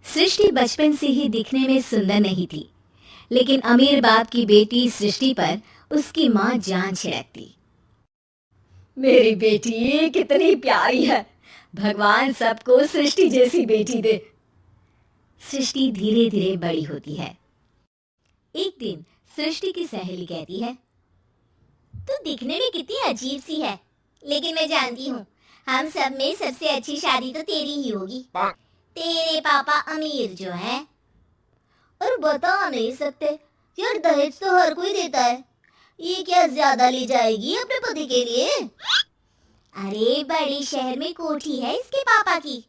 सृष्टि बचपन से ही दिखने में सुंदर नहीं थी, लेकिन अमीर बाप की बेटी सृष्टि पर उसकी माँ जान छिड़कती। मेरी बेटी कितनी प्यारी है। भगवान सबको सृष्टि जैसी बेटी दे। सृष्टि धीरे धीरे बड़ी होती है। एक दिन सृष्टि की सहेली कहती है, तू दिखने में कितनी अजीब सी है, लेकिन मैं जानती हूँ हम सब में सबसे अच्छी शादी तो तेरी ही होगी। तेरे पापा अमीर जो है। और बता नहीं सकते यार, दहेज तो हर कोई देता है, ये क्या ज्यादा ले जाएगी अपने पति के लिए? अरे बड़े शहर में कोठी है इसके पापा की।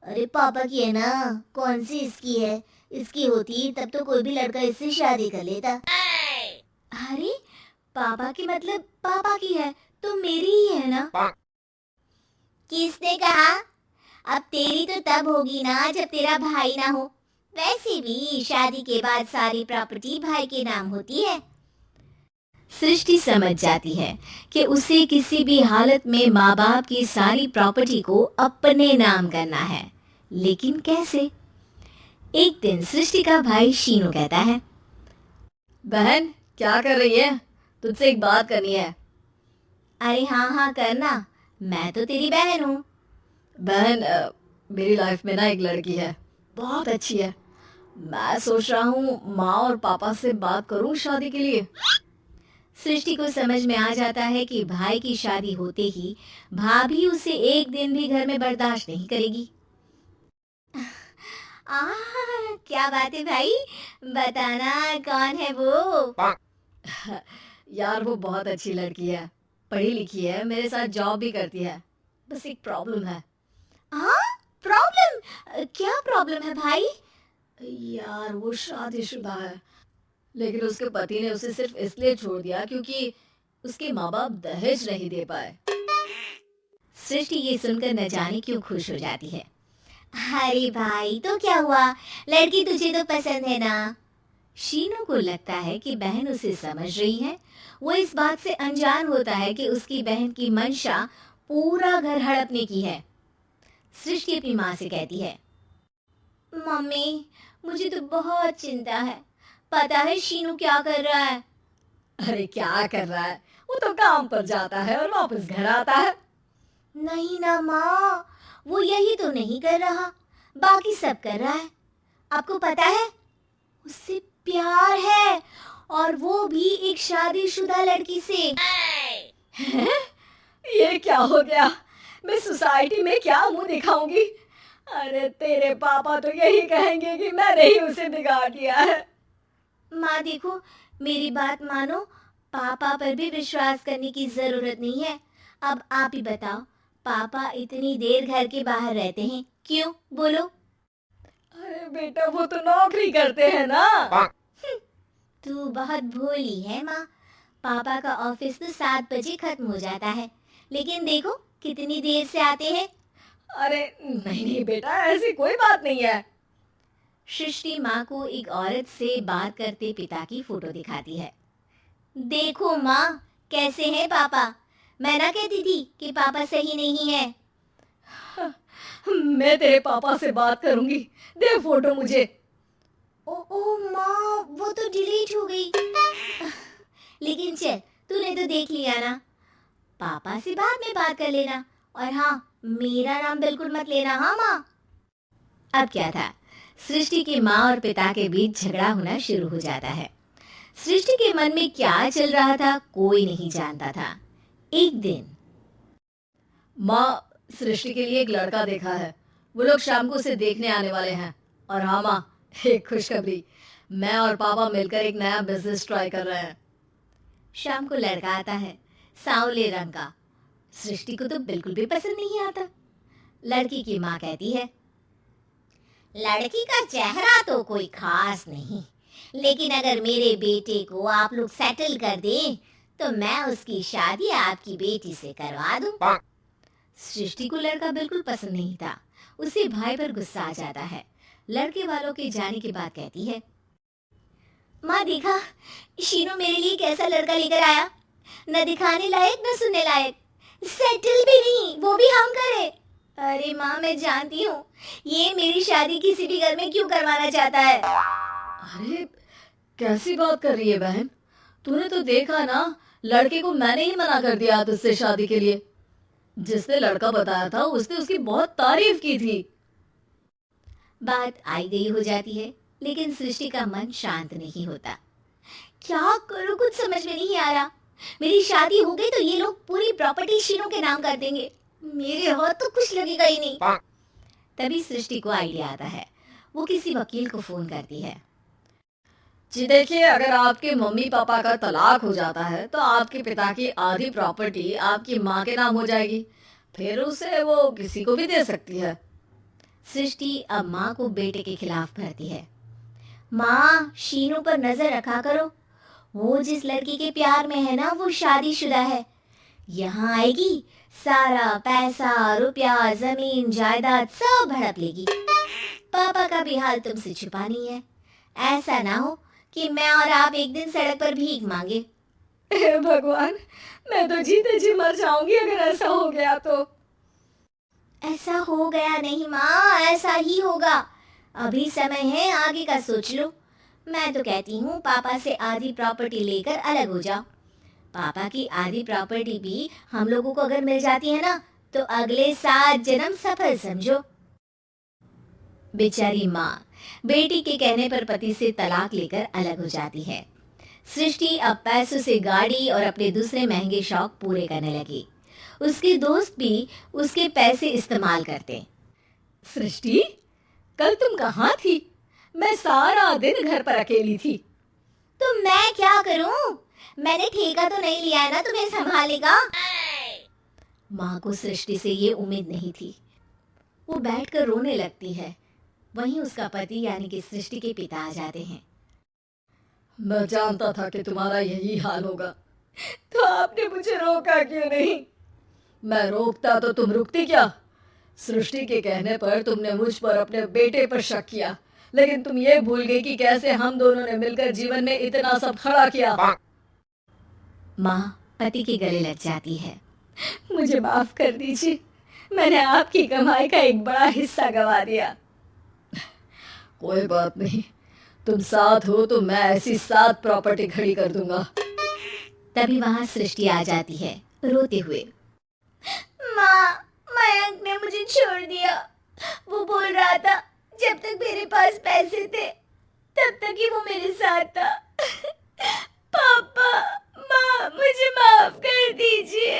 अरे पापा की है ना, कौन सी इसकी है? इसकी होती तब तो कोई भी लड़का इससे शादी कर लेता। अरे पापा की मतलब पापा की है तो मेरी ही है ना? किसने कहा? अब तेरी तो तब होगी ना जब तेरा भाई ना हो। वैसे भी शादी के बाद सारी प्रॉपर्टी भाई के नाम होती है। सृष्टि समझ जाती है कि उसे किसी भी हालत में माँ बाप की सारी प्रॉपर्टी को अपने नाम करना है, लेकिन कैसे? एक दिन सृष्टि का भाई शीनू कहता है, बहन क्या कर रही है? तुझसे एक बात करनी है। अरे हाँ हाँ करना, मैं तो तेरी बहन हूँ। बहन मेरी लाइफ में ना एक लड़की है, बहुत अच्छी है। मैं सोच रहा हूँ माँ और पापा से बात करूँ शादी के लिए। सृष्टि को समझ में आ जाता है कि भाई की शादी होते ही भाभी उसे एक दिन भी घर में बर्दाश्त नहीं करेगी। क्या बात है भाई, बताना कौन है वो? यार वो बहुत अच्छी लड़की है, पढ़ी लिखी है, मेरे साथ जॉब भी करती है। बस एक प्रॉब्लम है। प्रॉब्लम? क्या प्रॉब्लम है भाई? यार वो शादीशुदा है, लेकिन उसके पति ने उसे सिर्फ इसलिए छोड़ दिया क्योंकि उसके माँ बाप दहेज नहीं दे पाए। सृष्टि ये सुनकर न जाने क्यों खुश हो जाती है। अरे भाई तो क्या हुआ, लड़की तुझे तो पसंद है ना? शीनू को लगता है कि बहन उसे समझ रही है। वो इस बात से अनजान होता है कि उसकी बहन की मंशा पूरा घर हड़पने की है। सृष्टि अपनी माँ से कहती है, मम्मी मुझे तो बहुत चिंता है। पता है शीनू क्या कर रहा है? अरे क्या कर रहा है? वो तो काम पर जाता है और वापस घर आता है। नहीं ना माँ, वो यही तो नहीं कर रहा, बाकी सब कर रहा है। आपको पता है उससे प्यार है, और वो भी एक शादीशुदा लड़की से। ये क्या हो गया? मैं सोसाइटी में क्या मुंह दिखाऊंगी? अरे तेरे पापा तो यही कहेंगे कि मैंने ही उसे बिगाड़ दिया है। माँ देखो, मेरी बात मानो, पापा पर भी विश्वास करने की जरूरत नहीं है। अब आप ही बताओ, पापा इतनी देर घर के बाहर रहते हैं क्यों, बोलो? अरे बेटा वो तो नौकरी करते हैं ना। तू बहुत भोली है माँ। पापा का ऑफिस तो 7 बजे खत्म हो जाता है, लेकिन देखो कितनी देर से आते हैं। अरे नहीं नहीं बेटा, ऐसी कोई बात नहीं है। सृष्टि माँ को एक औरत से बात करते पिता की फोटो दिखाती है। देखो माँ, कैसे हैं पापा? मैं ना कहती थी कि पापा सही नहीं है। मैं तेरे पापा से बात करूंगी, दे फोटो मुझे। ओ माँ, वो तो डिलीट हो गई। लेकिन चल, तूने तो देख लिया ना। पापा से बाद में बात कर लेना, और हाँ, मेरा नाम बिल्कुल मत लेना, हाँ माँ। अब क्या था, सृष्टि की माँ और पिता के बीच झगड़ा होना शुरू हो जाता है। सृष्टि के मन में क्या चल रहा था कोई नहीं जानता था। एक दिन, माँ सृष्टि के लिए एक लड़का देखा है, वो लोग शाम को उसे देखने आने वाले हैं। और हाँ माँ, एक खुशखबरी, मैं और पापा मिलकर एक नया बिजनेस ट्राई कर रहे हैं। शाम को लड़का आता है, सांवले रंग का। सृष्टि को तो बिल्कुल भी पसंद नहीं आता। लड़की की माँ कहती है, लड़की का चेहरा तो कोई खास नहीं, लेकिन अगर मेरे बेटे को आप लोग सेटल कर दें तो मैं उसकी शादी आपकी बेटी से करवा दूं। सृष्टि को लड़का बिल्कुल पसंद नहीं था। उसे भाई पर गुस्सा आ जाता है। लड़के वालों के जाने के बाद कहती है, माँ देखा, शीनू मेरे लिए कैसा लड़का लेकर आया, न दिखाने लायक न सुनने लायक, सेटल भी नहीं, वो भी हम करे। अरे माँ, मैं जानती हूँ ये मेरी शादी किसी भी घर में क्यों करवाना चाहता है। अरे कैसी बात कर रही है बहन? तूने तो देखा ना, लड़के को मैंने ही मना कर दिया तुझसे शादी के लिए। जिसने लड़का बताया था उसने उसकी बहुत तारीफ की थी। बात आई गई हो जाती है, लेकिन सृष्टि का मन शांत नहीं होता। क्या करूं, कुछ समझ में नहीं आ रहा। मेरी शादी हो गई तो ये लोग पूरी प्रॉपर्टी शीनू के नाम कर देंगे, मेरे हाथ तो कुछ लगेगा ही नहीं। तभी सृष्टि को आइडिया आता है। वो किसी वकील को फोन करती है। जी देखिए, अगर आपके मम्मी पापा का तलाक हो जाता है तो आपके पिता की आधी प्रॉपर्टी आपकी माँ के नाम हो जाएगी। फिर उसे वो किसी को भी दे सकती है। सृष्टि अब माँ को बेटे के खिलाफ भरती है। माँ, शीनू पर नजर रखा करो। वो जिस लड़की के प्यार में है ना, वो शादीशुदा है। यहाँ आएगी, सारा पैसा, रुपया, जमीन, जायदाद सब हड़प लेगी। पापा का भी हाल तुमसे छुपा नहीं है। ऐसा ना हो कि मैं और आप एक दिन सड़क पर भीख मांगे। हे भगवान, मैं तो जीते जी मर जाऊंगी अगर ऐसा हो गया तो। ऐसा हो गया नहीं माँ, ऐसा ही होगा। अभी समय है, आगे का सोच लो। मैं तो कहती हूँ पापा से आधी प्रॉपर्टी लेकर अलग हो जाओ। पापा की आधी प्रॉपर्टी भी हम लोगों को अगर मिल जाती है ना, तो अगले 7 जन्म सफल समझो। बेचारी माँ बेटी के कहने पर पति से तलाक लेकर अलग हो जाती है। सृष्टि अब पैसों से गाड़ी और अपने दूसरे महंगे शौक पूरे करने लगी। उसके दोस्त भी उसके पैसे इस्तेमाल करते। सृष्टि, कल तुम कहाँ थी? मैं सारा दिन घर पर अकेली थी। तो मैं क्या करूं? मैंने ठेका तो नहीं लिया है ना तुम्हें संभालेगा। माँ को सृष्टि से ये उम्मीद नहीं थी। वो बैठकर रोने लगती है। वहीं उसका पति यानी कि सृष्टि के पिता आ जाते हैं। मैं जानता था कि तुम्हारा यही हाल होगा, तो आपने मुझे रोका क्यों नहीं? मैं रोकता तो तुम रुकती क्या? सृष्टि के कहने पर तुमने मुझ पर अपने बेटे पर शक किया, लेकिन तुम ये भूल गई कि कैसे हम दोनों ने मिलकर जीवन में इतना सब खड़ा किया। माँ पति के गले लग जाती है। मुझे माफ कर दीजिए, मैंने आपकी कमाई का एक बड़ा हिस्सा गवा दिया। कोई बात नहीं, तुम साथ हो तो मैं ऐसी 7 प्रॉपर्टी खड़ी कर दूंगा। तभी वहां सृष्टि आ जाती है रोते हुए। माँ, मयंक ने मुझे छोड़ दिया। वो बोल रहा था जब तक मेरे पास पैसे थे तब तक ही वो मेरे साथ था। पापा, माँ, मुझे माफ कर दीजिए।